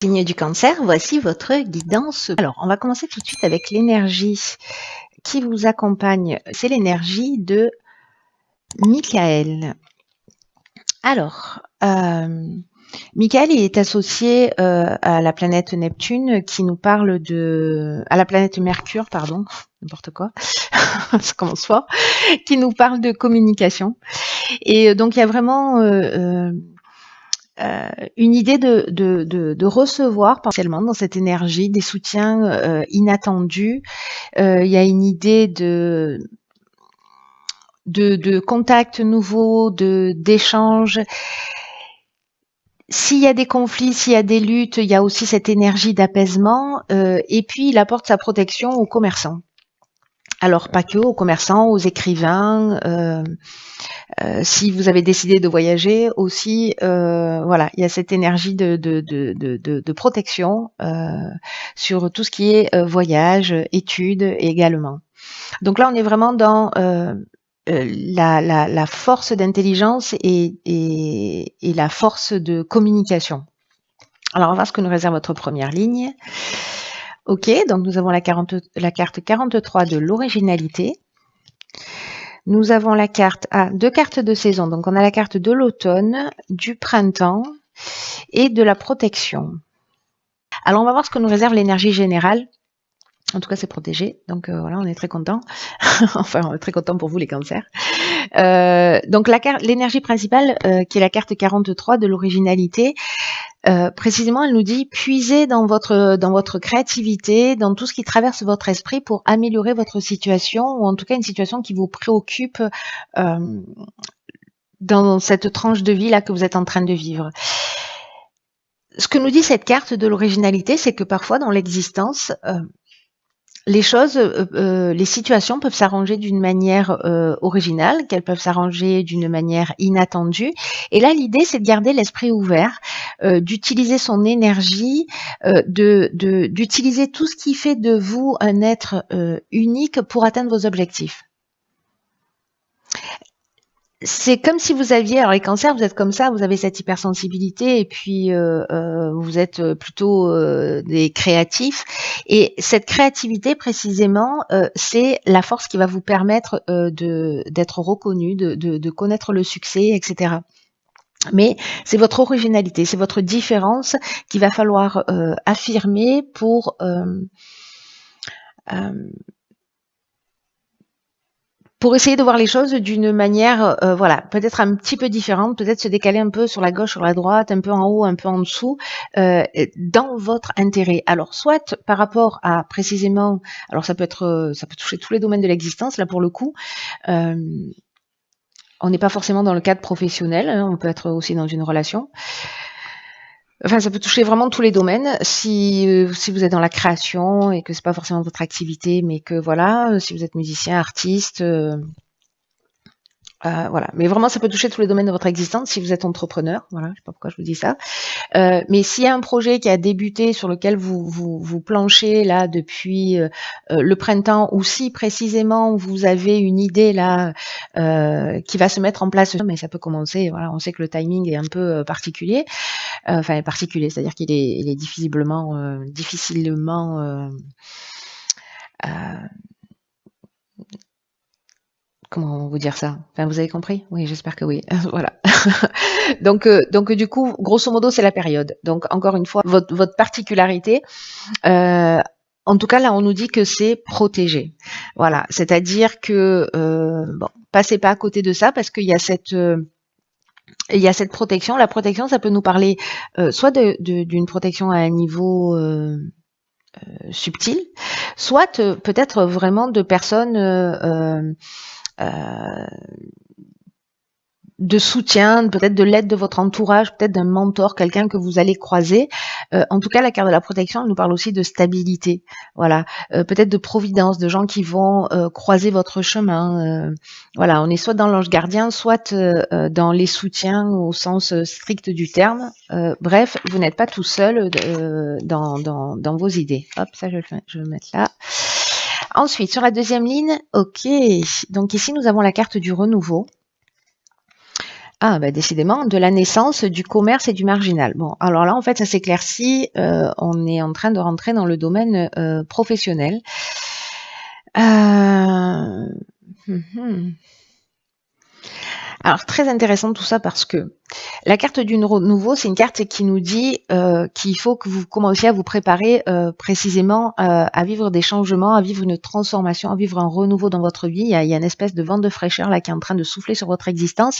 Signe du Cancer, voici votre guidance. Alors, on va commencer tout de suite avec l'énergie qui vous accompagne. C'est l'énergie de Michael. Alors, Michael est associé à la planète Neptune qui nous parle à la planète Mercure, pardon, n'importe quoi, ça commence fort, qui nous parle de communication. Et donc, il y a vraiment une idée de recevoir potentiellement dans cette énergie des soutiens inattendus. Il y a une idée de contacts nouveaux, d'échanges. S'il y a des conflits, s'il y a des luttes, il y a aussi cette énergie d'apaisement. Et puis, il apporte sa protection aux commerçants. Alors, pas que aux commerçants, aux écrivains. Si vous avez décidé de voyager aussi, voilà, il y a cette énergie de protection sur tout ce qui est voyage, études également. Donc là, on est vraiment dans la force d'intelligence et la force de communication. Alors, on va voir ce que nous réserve votre première ligne. Ok, donc nous avons la carte 43 de l'originalité. Nous avons la carte, deux cartes de saison. Donc, on a la carte de l'automne, du printemps et de la protection. Alors, on va voir ce que nous réserve l'énergie générale. En tout cas, c'est protégé. Donc, voilà, on est très content. Enfin, on est très content pour vous, les cancers. Donc, l'énergie principale, qui est la carte 43 de l'originalité, précisément, elle nous dit puisez dans votre créativité, dans tout ce qui traverse votre esprit pour améliorer votre situation, ou en tout cas une situation qui vous préoccupe dans cette tranche de vie là que vous êtes en train de vivre. Ce que nous dit cette carte de l'originalité, c'est que parfois dans l'existence, les choses, les situations peuvent s'arranger d'une manière originale, qu'elles peuvent s'arranger d'une manière inattendue. Et là, l'idée, c'est de garder l'esprit ouvert, d'utiliser son énergie, d'utiliser tout ce qui fait de vous un être unique pour atteindre vos objectifs. C'est comme si vous aviez, alors les cancers, vous êtes comme ça, vous avez cette hypersensibilité et puis vous êtes plutôt des créatifs. Et cette créativité, précisément, c'est la force qui va vous permettre d'être reconnu, de connaître le succès, etc. Mais c'est votre originalité, c'est votre différence qu'il va falloir affirmer pour essayer de voir les choses d'une manière, voilà, peut-être un petit peu différente, peut-être se décaler un peu sur la gauche, sur la droite, un peu en haut, un peu en dessous, dans votre intérêt. Alors, soit par rapport à précisément, alors ça peut toucher tous les domaines de l'existence, là pour le coup. On n'est pas forcément dans le cadre professionnel, hein, on peut être aussi dans une relation. Enfin, ça peut toucher vraiment tous les domaines. Si vous êtes dans la création et que c'est pas forcément votre activité, mais que voilà, si vous êtes musicien, artiste, voilà. Mais vraiment, ça peut toucher tous les domaines de votre existence si vous êtes entrepreneur. Voilà, je sais pas pourquoi je vous dis ça. Mais s'il y a un projet qui a débuté sur lequel vous planchez là depuis le printemps, ou si précisément vous avez une idée là qui va se mettre en place, mais ça peut commencer. Voilà, on sait que le timing est un peu particulier. Enfin, particulier, c'est-à-dire qu'il est difficilement comment vous dire ça? Enfin, vous avez compris? Oui, j'espère que oui. Voilà. Donc du coup, grosso modo, c'est la période. Donc encore une fois, votre particularité, en tout cas là, on nous dit que c'est protégé. Voilà, c'est-à-dire que bon, passez pas à côté de ça parce qu'il y a cette protection. La protection, ça peut nous parler soit d'une protection à un niveau subtil, soit peut-être vraiment de personnes de soutien, peut-être de l'aide de votre entourage, peut-être d'un mentor, quelqu'un que vous allez croiser. En tout cas, la carte de la protection elle nous parle aussi de stabilité, voilà, peut-être de providence, de gens qui vont croiser votre chemin. Voilà, on est soit dans l'ange gardien, soit dans les soutiens au sens strict du terme. Bref, vous n'êtes pas tout seul dans vos idées. Hop, ça je vais le mettre là. Ensuite, sur la deuxième ligne, ok. Donc ici, nous avons la carte du renouveau. Ah, bah, décidément, de la naissance, du commerce et du marginal. Bon, alors là, en fait, ça s'éclaircit. On est en train de rentrer dans le domaine professionnel. hum, hum. Alors, très intéressant tout ça parce que la carte du nouveau, c'est une carte qui nous dit qu'il faut que vous commenciez à vous préparer précisément à vivre des changements, à vivre une transformation, à vivre un renouveau dans votre vie. Il y a une espèce de vent de fraîcheur là qui est en train de souffler sur votre existence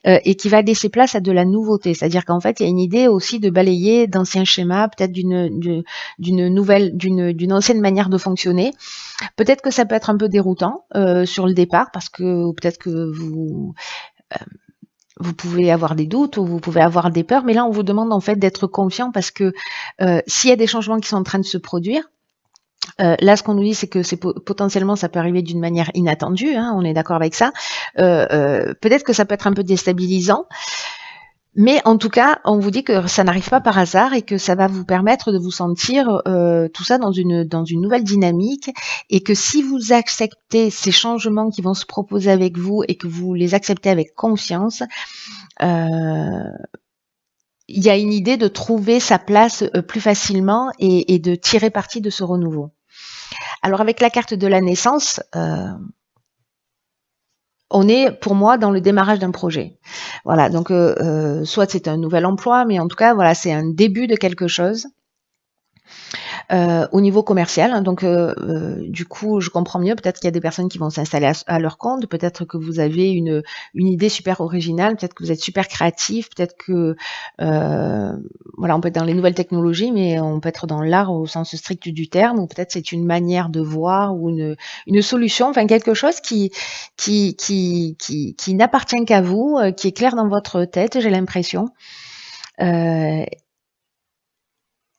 et qui va laisser place à de la nouveauté. C'est-à-dire qu'en fait, il y a une idée aussi de balayer d'anciens schémas, peut-être d'une ancienne manière de fonctionner. Peut-être que ça peut être un peu déroutant sur le départ parce que peut-être que vous pouvez avoir des doutes ou vous pouvez avoir des peurs, mais là on vous demande en fait d'être confiant parce que s'il y a des changements qui sont en train de se produire, là ce qu'on nous dit c'est que potentiellement ça peut arriver d'une manière inattendue, hein, on est d'accord avec ça. Peut-être que ça peut être un peu déstabilisant. Mais en tout cas, on vous dit que ça n'arrive pas par hasard et que ça va vous permettre de vous sentir tout ça dans une nouvelle dynamique et que si vous acceptez ces changements qui vont se proposer avec vous et que vous les acceptez avec confiance, il y a une idée de trouver sa place plus facilement et de tirer parti de ce renouveau. Alors avec la carte de la naissance, on est, pour moi, dans le démarrage d'un projet. Voilà, donc soit c'est un nouvel emploi, mais en tout cas, voilà, c'est un début de quelque chose. Au niveau commercial, hein, donc du coup, je comprends mieux. Peut-être qu'il y a des personnes qui vont s'installer à leur compte. Peut-être que vous avez une idée super originale. Peut-être que vous êtes super créatif. Peut-être que voilà, on peut être dans les nouvelles technologies, mais on peut être dans l'art au sens strict du terme. Ou peut-être c'est une manière de voir ou une solution. Enfin, quelque chose qui n'appartient qu'à vous, qui est clair dans votre tête. J'ai l'impression.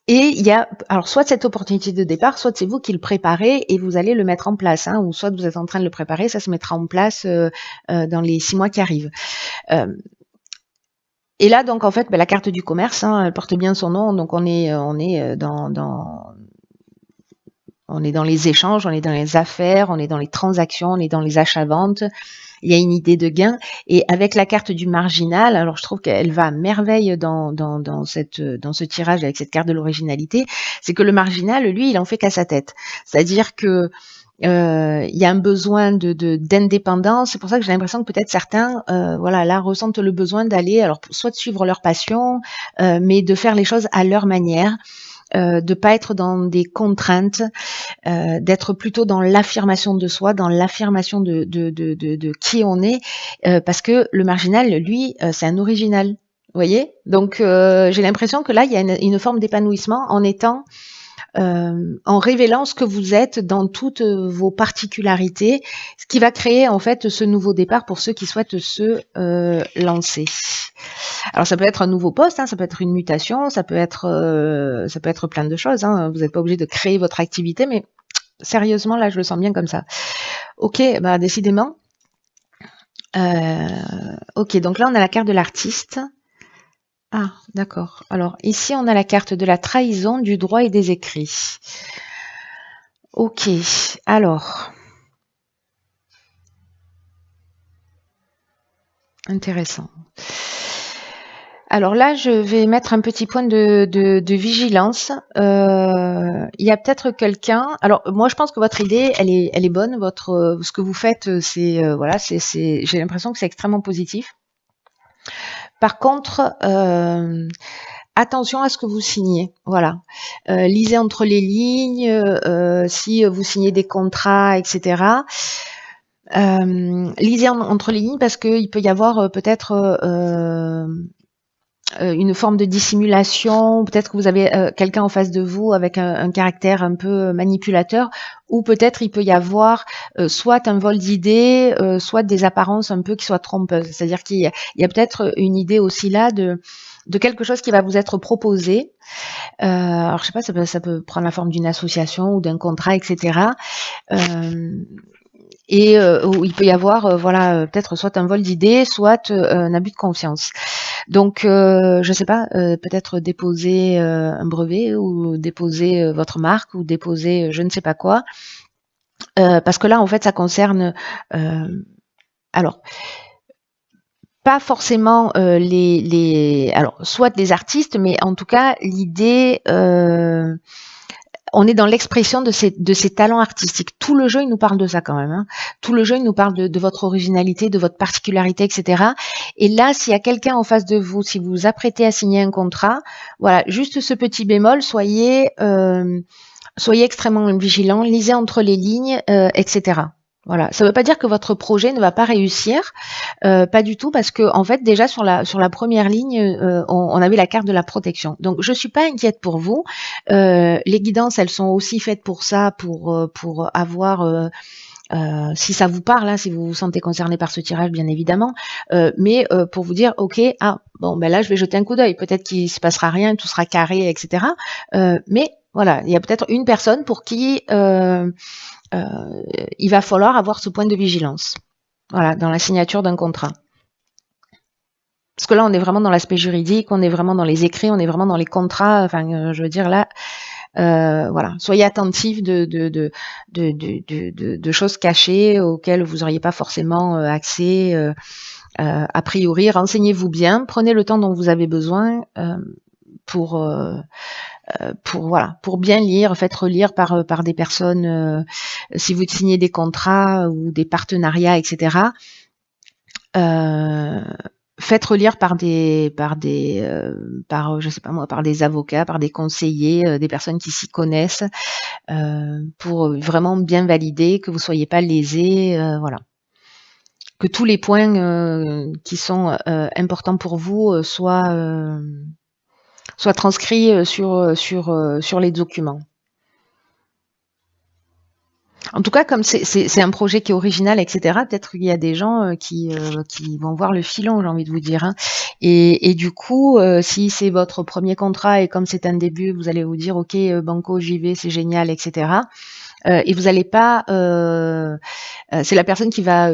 Et il y a, alors soit cette opportunité de départ, soit c'est vous qui le préparez et vous allez le mettre en place, hein, ou soit vous êtes en train de le préparer, ça se mettra en place dans les 6 mois qui arrivent. Et là, donc en fait, la carte du commerce, hein, elle porte bien son nom, donc on est dans les échanges, on est dans les affaires, on est dans les transactions, on est dans les achats-ventes. Il y a une idée de gain. Et avec la carte du marginal, alors je trouve qu'elle va à merveille dans ce tirage avec cette carte de l'originalité, c'est que le marginal, lui, il en fait qu'à sa tête. C'est-à-dire que il y a un besoin d'indépendance. C'est pour ça que j'ai l'impression que peut-être certains, voilà, là ressentent le besoin d'aller, alors soit de suivre leur passion, mais de faire les choses à leur manière. De pas être dans des contraintes, d'être plutôt dans l'affirmation de soi, dans l'affirmation de qui on est, parce que le marginal, lui, c'est un original. Vous voyez? Donc j'ai l'impression que là, il y a une forme d'épanouissement en étant en révélant ce que vous êtes dans toutes vos particularités, ce qui va créer en fait ce nouveau départ pour ceux qui souhaitent se lancer. Alors ça peut être un nouveau poste, hein, ça peut être une mutation, ça peut être plein de choses. Hein. Vous n'êtes pas obligé de créer votre activité, mais sérieusement là, je le sens bien comme ça. Ok, bah décidément. Ok, donc là on a la carte de l'artiste. Ah, d'accord. Alors ici on a la carte de la trahison, du droit et des écrits. Ok, alors. Intéressant. Alors là, je vais mettre un petit point de vigilance. Il y a peut-être quelqu'un. Alors moi, je pense que votre idée, elle est bonne. Ce que vous faites, c'est voilà, j'ai l'impression que c'est extrêmement positif. Par contre, attention à ce que vous signez. Voilà, lisez entre les lignes. Si vous signez des contrats, etc. Lisez entre les lignes parce qu'il peut y avoir peut-être une forme de dissimulation, peut-être que vous avez quelqu'un en face de vous avec un caractère un peu manipulateur, ou peut-être il peut y avoir soit un vol d'idées, soit des apparences un peu qui soient trompeuses. C'est-à-dire qu'il y a peut-être une idée aussi là de quelque chose qui va vous être proposé. Alors je sais pas, ça peut prendre la forme d'une association ou d'un contrat, etc. Et où il peut y avoir voilà peut-être soit un vol d'idées, soit un abus de confiance. Donc je sais pas, peut-être déposer un brevet ou déposer votre marque ou déposer je ne sais pas quoi, parce que là en fait ça concerne alors pas forcément alors soit les artistes, mais en tout cas l'idée, on est dans l'expression de ces talents artistiques. Tout le jeu, il nous parle de ça quand même. Hein. Tout le jeu, il nous parle de votre originalité, de votre particularité, etc. Et là, s'il y a quelqu'un en face de vous, si vous vous apprêtez à signer un contrat, voilà, juste ce petit bémol, soyez extrêmement vigilant, lisez entre les lignes, etc. Voilà, ça ne veut pas dire que votre projet ne va pas réussir, pas du tout, parce que en fait déjà sur la première ligne, on avait la carte de la protection. Donc je suis pas inquiète pour vous. Les guidances, elles sont aussi faites pour ça, pour avoir si ça vous parle, hein, si vous vous sentez concerné par ce tirage, bien évidemment, mais pour vous dire, ok, bon, ben là, je vais jeter un coup d'œil. Peut-être qu'il se passera rien, tout sera carré, etc. Mais voilà, il y a peut-être une personne pour qui il va falloir avoir ce point de vigilance. Voilà, dans la signature d'un contrat. Parce que là, on est vraiment dans l'aspect juridique, on est vraiment dans les écrits, on est vraiment dans les contrats. Enfin, je veux dire là, voilà, soyez attentifs de choses cachées auxquelles vous n'auriez pas forcément accès. A priori, renseignez-vous bien, prenez le temps dont vous avez besoin pour bien lire, faites relire par des personnes. Si vous signez des contrats ou des partenariats, etc. Faites relire par je sais pas moi, par des avocats, par des conseillers, des personnes qui s'y connaissent, pour vraiment bien valider que vous soyez pas lésés, voilà. Que tous les points qui sont importants pour vous soient transcrits sur les documents. En tout cas, comme c'est un projet qui est original, etc., peut-être qu'il y a des gens qui vont voir le filon, j'ai envie de vous dire. Hein. Et du coup, si c'est votre premier contrat et comme c'est un début, vous allez vous dire, ok, banco, j'y vais, c'est génial, etc. Et vous n'allez pas... c'est la personne qui va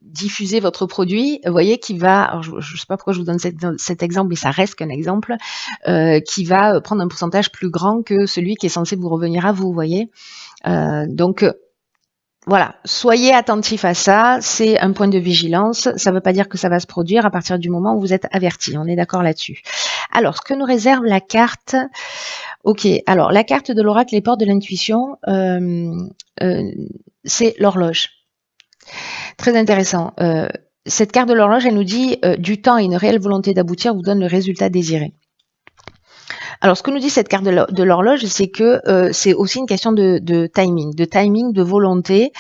diffuser votre produit, vous voyez, qui va... Alors je ne sais pas pourquoi je vous donne cet exemple, mais ça reste qu'un exemple, qui va prendre un pourcentage plus grand que celui qui est censé vous revenir à vous, vous voyez. Donc voilà, soyez attentifs à ça, c'est un point de vigilance, ça ne veut pas dire que ça va se produire à partir du moment où vous êtes averti, on est d'accord là-dessus. Alors, ce que nous réserve la carte, ok, alors la carte de l'oracle, les portes de l'intuition, c'est l'horloge. Très intéressant. Cette carte de l'horloge, elle nous dit du temps et une réelle volonté d'aboutir vous donne le résultat désiré. Alors, ce que nous dit cette carte de l'horloge, c'est que c'est aussi une question de timing, de volonté,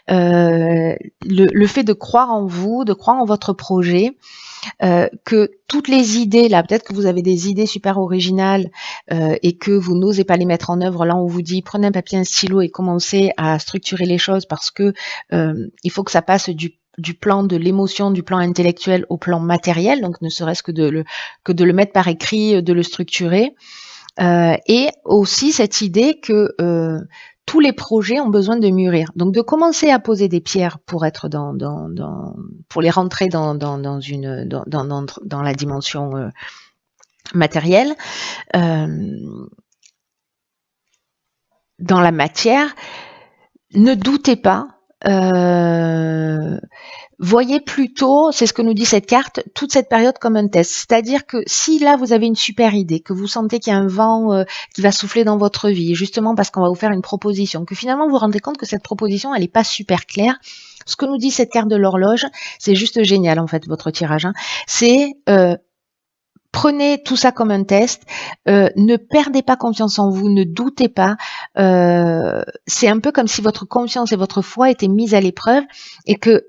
le fait de croire en vous, de croire en votre projet, que toutes les idées, là, peut-être que vous avez des idées super originales et que vous n'osez pas les mettre en œuvre. Là, on vous dit, prenez un papier, un stylo et commencez à structurer les choses parce que il faut que ça passe du plan de l'émotion, du plan intellectuel au plan matériel, donc ne serait-ce que de le mettre par écrit, de le structurer. Et aussi cette idée que tous les projets ont besoin de mûrir. Donc de commencer à poser des pierres pour être pour les rentrer dans la dimension matérielle, dans la matière. Ne doutez pas. Voyez plutôt, c'est ce que nous dit cette carte, toute cette période comme un test. C'est-à-dire que si là vous avez une super idée, que vous sentez qu'il y a un vent qui va souffler dans votre vie, justement parce qu'on va vous faire une proposition, que finalement vous vous rendez compte que cette proposition elle n'est pas super claire, ce que nous dit cette carte de l'horloge, c'est juste génial en fait votre tirage. Hein. C'est prenez tout ça comme un test, ne perdez pas confiance en vous, ne doutez pas. C'est un peu comme si votre confiance et votre foi étaient mises à l'épreuve et que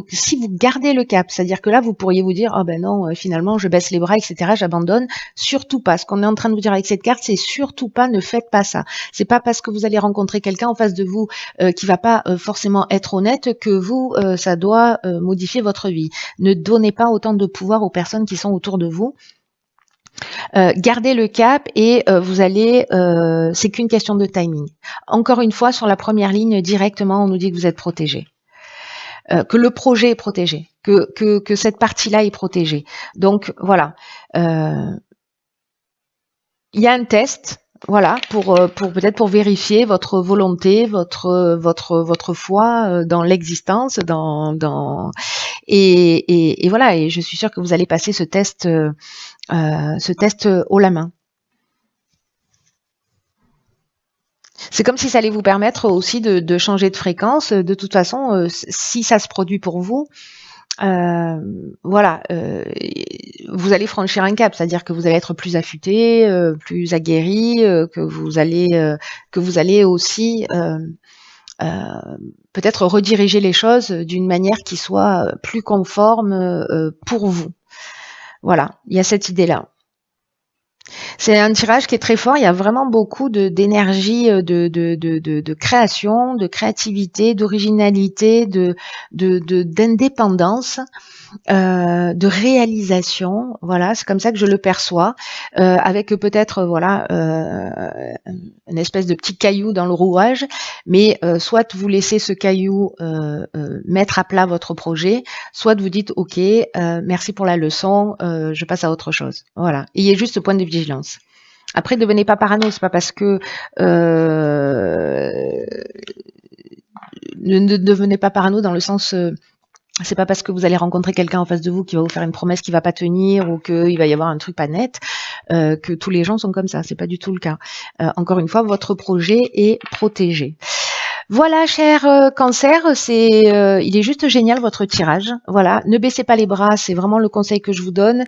si vous gardez le cap, c'est-à-dire que là, vous pourriez vous dire, oh ben non, finalement, je baisse les bras, etc., j'abandonne. Surtout pas. Ce qu'on est en train de vous dire avec cette carte, c'est surtout pas, ne faites pas ça. C'est pas parce que vous allez rencontrer quelqu'un en face de vous qui va pas forcément être honnête que vous, ça doit modifier votre vie. Ne donnez pas autant de pouvoir aux personnes qui sont autour de vous. Gardez le cap et vous allez, c'est qu'une question de timing. Encore une fois, sur la première ligne, directement, on nous dit que vous êtes protégé. Que le projet est protégé, que cette partie-là est protégée. Donc voilà, il y a un test, Voilà, pour peut-être pour vérifier votre volonté, votre foi dans l'existence, et voilà. Et je suis sûre que vous allez passer ce test haut la main. C'est comme si ça allait vous permettre aussi de changer de fréquence. De toute façon, si ça se produit pour vous, voilà, vous allez franchir un cap, c'est-à-dire que vous allez être plus affûté, plus aguerri, que vous allez aussi peut-être rediriger les choses d'une manière qui soit plus conforme pour vous. Voilà, il y a cette idée-là. C'est un tirage qui est très fort. Il y a vraiment beaucoup d'énergie, de création, de créativité, d'originalité, d'indépendance, de réalisation. Voilà, c'est comme ça que je le perçois, avec peut-être voilà une espèce de petit caillou dans le rouage, mais soit vous laissez ce caillou mettre à plat votre projet, soit vous dites ok, merci pour la leçon, je passe à autre chose. Voilà, ayez juste ce point de vigilance. Après, ne devenez pas parano, c'est pas parce que ne devenez pas parano dans le sens c'est pas parce que vous allez rencontrer quelqu'un en face de vous qui va vous faire une promesse qui va pas tenir ou qu'il va y avoir un truc pas net, que tous les gens sont comme ça. C'est pas du tout le cas. Encore une fois, votre projet est protégé. Voilà, cher Cancer, il est juste génial votre tirage. Voilà, ne baissez pas les bras, c'est vraiment le conseil que je vous donne.